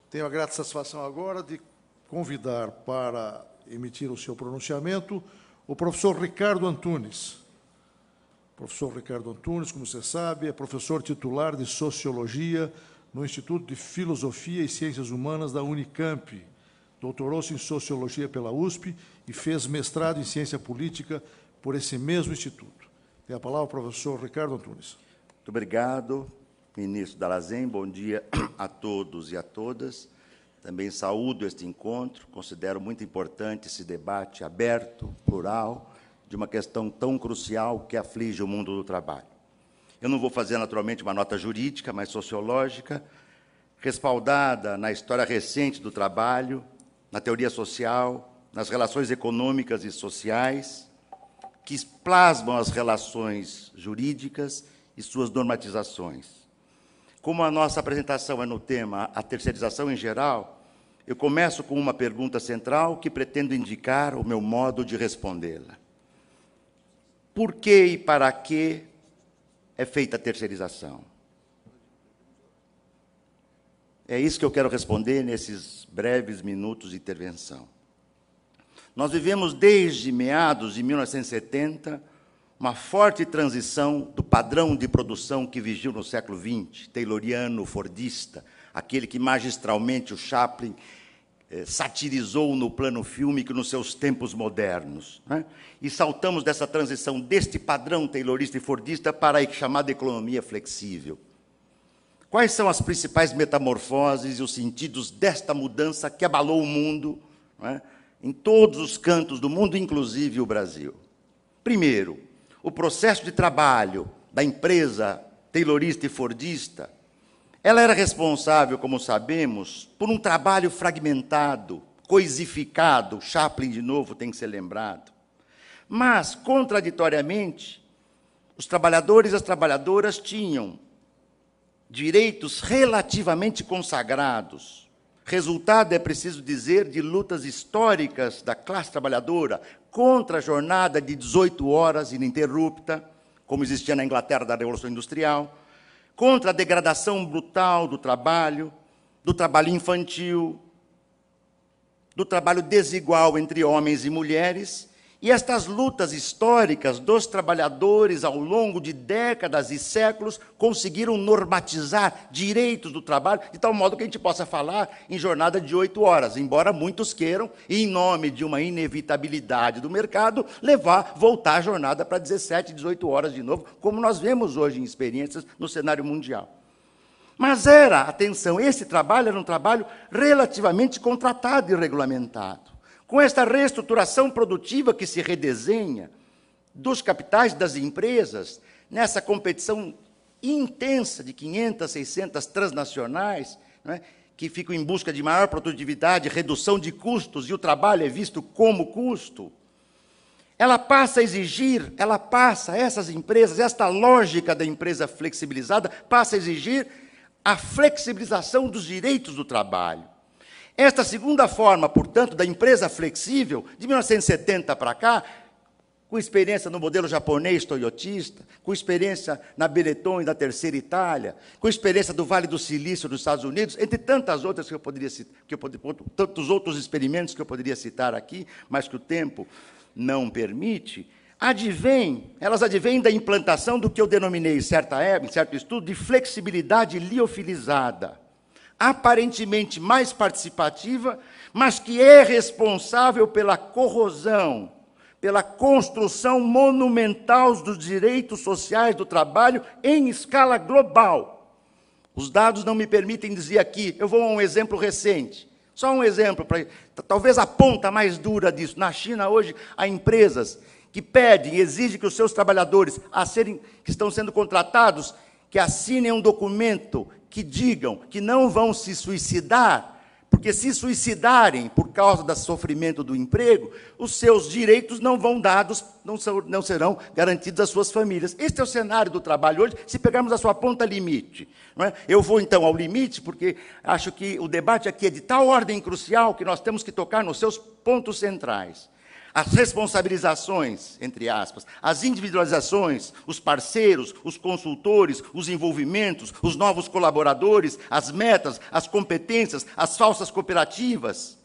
Tenho a grata satisfação agora de convidar para emitir o seu pronunciamento o professor Ricardo Antunes. O professor Ricardo Antunes, como você sabe, é professor titular de Sociologia no Instituto de Filosofia e Ciências Humanas da Unicamp. Doutorou-se em Sociologia pela USP e fez mestrado em Ciência Política por esse mesmo instituto. Tem a palavra o professor Ricardo Antunes. Muito obrigado, ministro Dallazen. Bom dia a todos e a todas. Também saúdo este encontro. Considero muito importante esse debate aberto, plural, de uma questão tão crucial que aflige o mundo do trabalho. Eu não vou fazer, naturalmente, uma nota jurídica, mas sociológica, respaldada na história recente do trabalho, na teoria social, nas relações econômicas e sociais, que plasmam as relações jurídicas e suas normatizações. Como a nossa apresentação é no tema a terceirização em geral, eu começo com uma pergunta central que pretendo indicar o meu modo de respondê-la. Por que e para que é feita a terceirização? É isso que eu quero responder nesses breves minutos de intervenção. Nós vivemos desde meados de 1970 uma forte transição do padrão de produção que vigiu no século XX, tayloriano, fordista, aquele que magistralmente o Chaplin satirizou no plano fílmico nos seus tempos modernos, né? E saltamos dessa transição deste padrão taylorista e fordista para a chamada economia flexível. Quais são as principais metamorfoses e os sentidos desta mudança que abalou o mundo, né, em todos os cantos do mundo, inclusive o Brasil? Primeiro, o processo de trabalho da empresa taylorista e fordista, ela era responsável, como sabemos, por um trabalho fragmentado, coisificado, Chaplin, de novo, tem que ser lembrado. Mas, contraditoriamente, os trabalhadores e as trabalhadoras tinham direitos relativamente consagrados. Resultado, é preciso dizer, de lutas históricas da classe trabalhadora contra a jornada de 18 horas ininterrupta, como existia na Inglaterra da Revolução Industrial, contra a degradação brutal do trabalho infantil, do trabalho desigual entre homens e mulheres. E estas lutas históricas dos trabalhadores, ao longo de décadas e séculos, conseguiram normatizar direitos do trabalho, de tal modo que a gente possa falar em jornada de 8 horas, embora muitos queiram, em nome de uma inevitabilidade do mercado, voltar a jornada para 17, 18 horas de novo, como nós vemos hoje em experiências no cenário mundial. Mas esse trabalho era um trabalho relativamente contratado e regulamentado. Com esta reestruturação produtiva que se redesenha dos capitais das empresas, nessa competição intensa de 500, 600 transnacionais, né, que ficam em busca de maior produtividade, redução de custos, e o trabalho é visto como custo, essas empresas, esta lógica da empresa flexibilizada, passa a exigir a flexibilização dos direitos do trabalho. Esta segunda forma, portanto, da empresa flexível, de 1970 para cá, com experiência no modelo japonês toyotista, com experiência na Benetton e na Terceira Itália, com experiência do Vale do Silício nos Estados Unidos, entre tantas outras tantos outros experimentos que eu poderia citar aqui, mas que o tempo não permite, elas advêm da implantação do que eu denominei, em certo estudo, de flexibilidade liofilizada, aparentemente mais participativa, mas que é responsável pela corrosão, pela construção monumental dos direitos sociais do trabalho em escala global. Os dados não me permitem dizer aqui, eu vou a um exemplo recente, só um exemplo, talvez a ponta mais dura disso. Na China, hoje, há empresas que pedem, exigem que os seus trabalhadores, que estão sendo contratados, que assinem um documento que digam que não vão se suicidar, porque se suicidarem por causa do sofrimento do emprego, os seus direitos não serão garantidos às suas famílias. Este é o cenário do trabalho hoje, se pegarmos a sua ponta limite. Não é? Eu vou, então, ao limite, porque acho que o debate aqui é de tal ordem crucial que nós temos que tocar nos seus pontos centrais. as responsabilizações, entre aspas, as individualizações, os parceiros, os consultores, os envolvimentos, os novos colaboradores, as metas, as competências, as falsas cooperativas,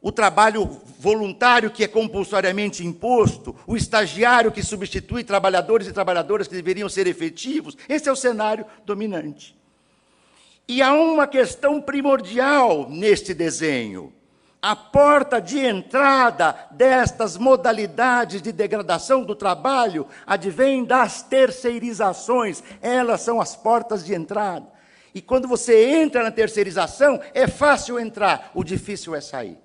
o trabalho voluntário que é compulsoriamente imposto, o estagiário que substitui trabalhadores e trabalhadoras que deveriam ser efetivos. Esse é o cenário dominante. E há uma questão primordial neste desenho. A porta de entrada destas modalidades de degradação do trabalho advém das terceirizações. Elas são as portas de entrada. E quando você entra na terceirização, é fácil entrar, o difícil é sair.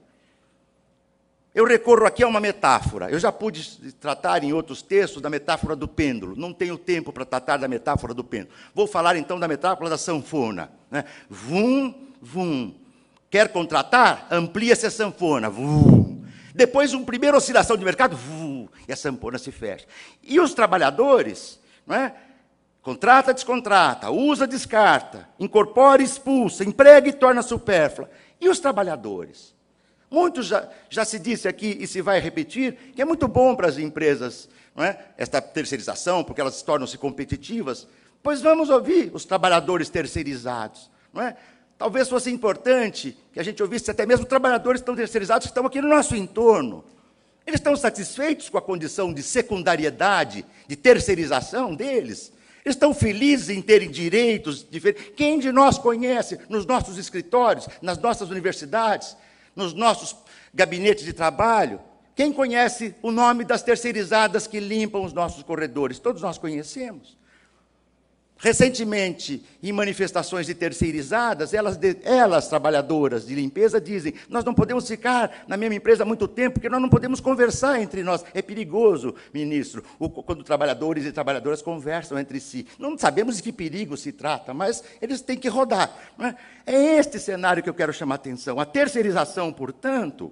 Eu recorro aqui a uma metáfora. Eu já pude tratar em outros textos da metáfora do pêndulo. Não tenho tempo para tratar da metáfora do pêndulo. Vou falar então da metáfora da sanfona. Né? Vum, vum. Quer contratar? Amplia-se a sanfona. Vum. Depois, uma primeira oscilação de mercado, vum, e a sanfona se fecha. E os trabalhadores, não é? Contrata, descontrata, usa, descarta, incorpora, expulsa, emprega e torna supérflua. E os trabalhadores? Muito já se disse aqui, e se vai repetir, que é muito bom para as empresas, não é? Esta terceirização, porque elas tornam-se competitivas. Pois vamos ouvir os trabalhadores terceirizados, não é? Talvez fosse importante que a gente ouvisse até mesmo trabalhadores que estão terceirizados, que estão aqui no nosso entorno. Eles estão satisfeitos com a condição de secundariedade, de terceirização deles? Eles estão felizes em terem direitos diferentes? Quem de nós conhece, nos nossos escritórios, nas nossas universidades, nos nossos gabinetes de trabalho, quem conhece o nome das terceirizadas que limpam os nossos corredores? Todos nós conhecemos. Recentemente, em manifestações de terceirizadas, elas, trabalhadoras de limpeza, dizem: nós não podemos ficar na mesma empresa há muito tempo, porque nós não podemos conversar entre nós. É perigoso, ministro, quando trabalhadores e trabalhadoras conversam entre si. Não sabemos de que perigo se trata, mas eles têm que rodar. Não é? É este cenário que eu quero chamar a atenção. A terceirização, portanto,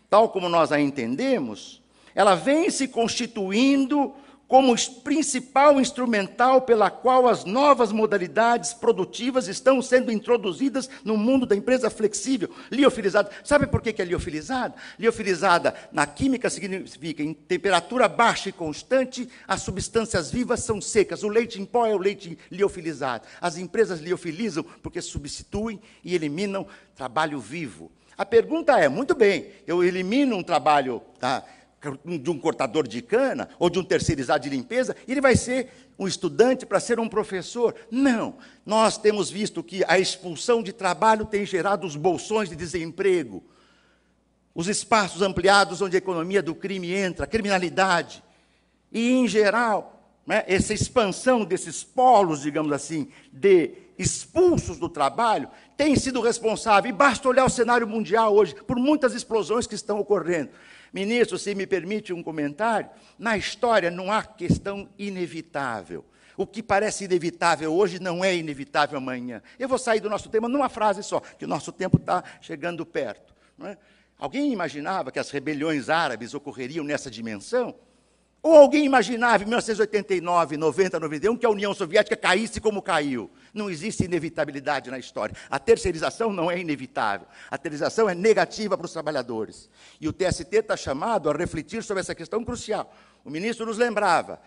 tal como nós a entendemos, ela vem se constituindo como principal instrumental pela qual as novas modalidades produtivas estão sendo introduzidas no mundo da empresa flexível, liofilizada. Sabe por que é liofilizada? Liofilizada, na química, significa em temperatura baixa e constante, as substâncias vivas são secas. O leite em pó é o leite liofilizado. As empresas liofilizam porque substituem e eliminam trabalho vivo. A pergunta é, muito bem, eu elimino um trabalho, tá, de um cortador de cana, ou de um terceirizado de limpeza, ele vai ser um estudante para ser um professor. Não, nós temos visto que a expulsão de trabalho tem gerado os bolsões de desemprego, os espaços ampliados onde a economia do crime entra, a criminalidade, e, em geral, né, essa expansão desses polos, digamos assim, de expulsos do trabalho, tem sido responsável, e basta olhar o cenário mundial hoje, por muitas explosões que estão ocorrendo. Ministro, se me permite um comentário, na história não há questão inevitável. O que parece inevitável hoje não é inevitável amanhã. Eu vou sair do nosso tema numa frase só, que o nosso tempo está chegando perto. Não é? Alguém imaginava que as rebeliões árabes ocorreriam nessa dimensão? Ou alguém imaginava, em 1989, 90, 91, que a União Soviética caísse como caiu? Não existe inevitabilidade na história. A terceirização não é inevitável. A terceirização é negativa para os trabalhadores. E o TST está chamado a refletir sobre essa questão crucial. O ministro nos lembrava,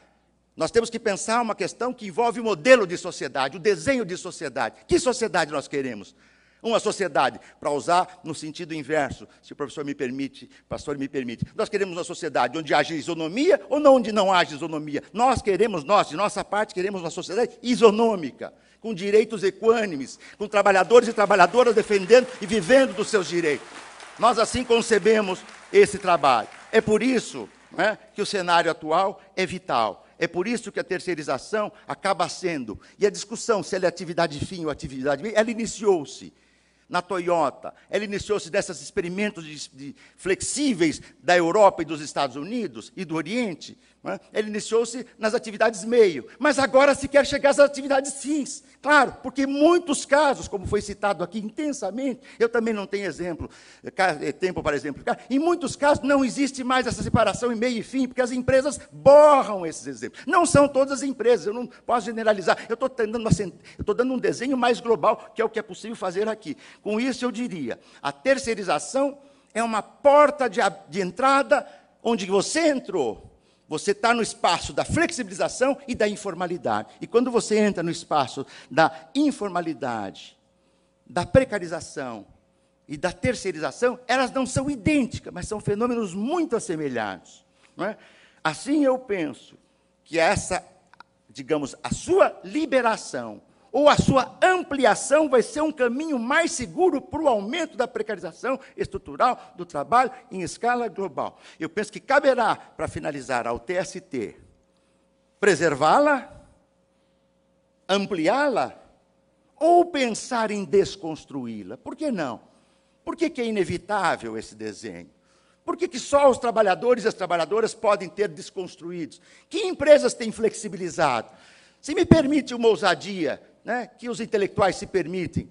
nós temos que pensar uma questão que envolve o modelo de sociedade, o desenho de sociedade. Que sociedade nós queremos? Uma sociedade, para usar no sentido inverso, se o professor me permite, pastor me permite. Nós queremos uma sociedade onde haja isonomia ou não onde não haja isonomia? Nós, de nossa parte, queremos uma sociedade isonômica, com direitos equânimes, com trabalhadores e trabalhadoras defendendo e vivendo dos seus direitos. Nós assim concebemos esse trabalho. É por isso, né, que o cenário atual é vital. É por isso que a terceirização acaba sendo, e a discussão se ela é atividade fim ou atividade meio, ela iniciou-se na Toyota, ela iniciou-se desses experimentos flexíveis da Europa e dos Estados Unidos e do Oriente, né? Ela iniciou-se nas atividades meio, mas agora se quer chegar às atividades fins, claro, porque em muitos casos, como foi citado aqui intensamente, eu também não tenho tempo para exemplificar, em muitos casos não existe mais essa separação em meio e fim, porque as empresas borram esses exemplos. Não são todas as empresas, eu não posso generalizar, eu estou dando um desenho mais global, que é o que é possível fazer aqui. Com isso, eu diria, a terceirização é uma porta de entrada onde você entrou. Você está no espaço da flexibilização e da informalidade. E quando você entra no espaço da informalidade, da precarização e da terceirização, elas não são idênticas, mas são fenômenos muito assemelhados. Não é? Assim eu penso que essa, digamos, a sua liberação ou a sua ampliação vai ser um caminho mais seguro para o aumento da precarização estrutural do trabalho em escala global. Eu penso que caberá, para finalizar, ao TST, preservá-la, ampliá-la, ou pensar em desconstruí-la. Por que não? Por que é inevitável esse desenho? Por que só os trabalhadores e as trabalhadoras podem ter desconstruídos? Que empresas têm flexibilizado? Se me permite uma ousadia, né, que os intelectuais se permitem,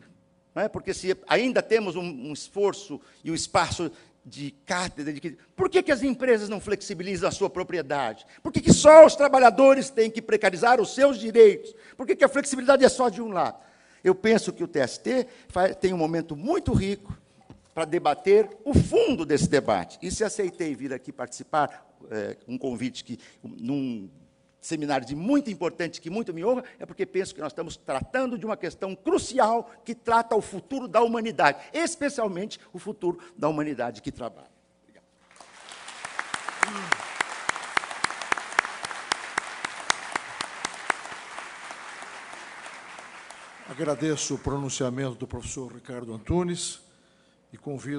né, porque se ainda temos um esforço e um espaço de cátedra, por que as empresas não flexibilizam a sua propriedade? Por que só os trabalhadores têm que precarizar os seus direitos? Por que a flexibilidade é só de um lado? Eu penso que o TST tem um momento muito rico para debater o fundo desse debate. E se aceitei vir aqui participar, um convite que, num seminário de muito importante, que muito me honra, é porque penso que nós estamos tratando de uma questão crucial que trata o futuro da humanidade, especialmente o futuro da humanidade que trabalha. Obrigado. Agradeço o pronunciamento do professor Ricardo Antunes e convido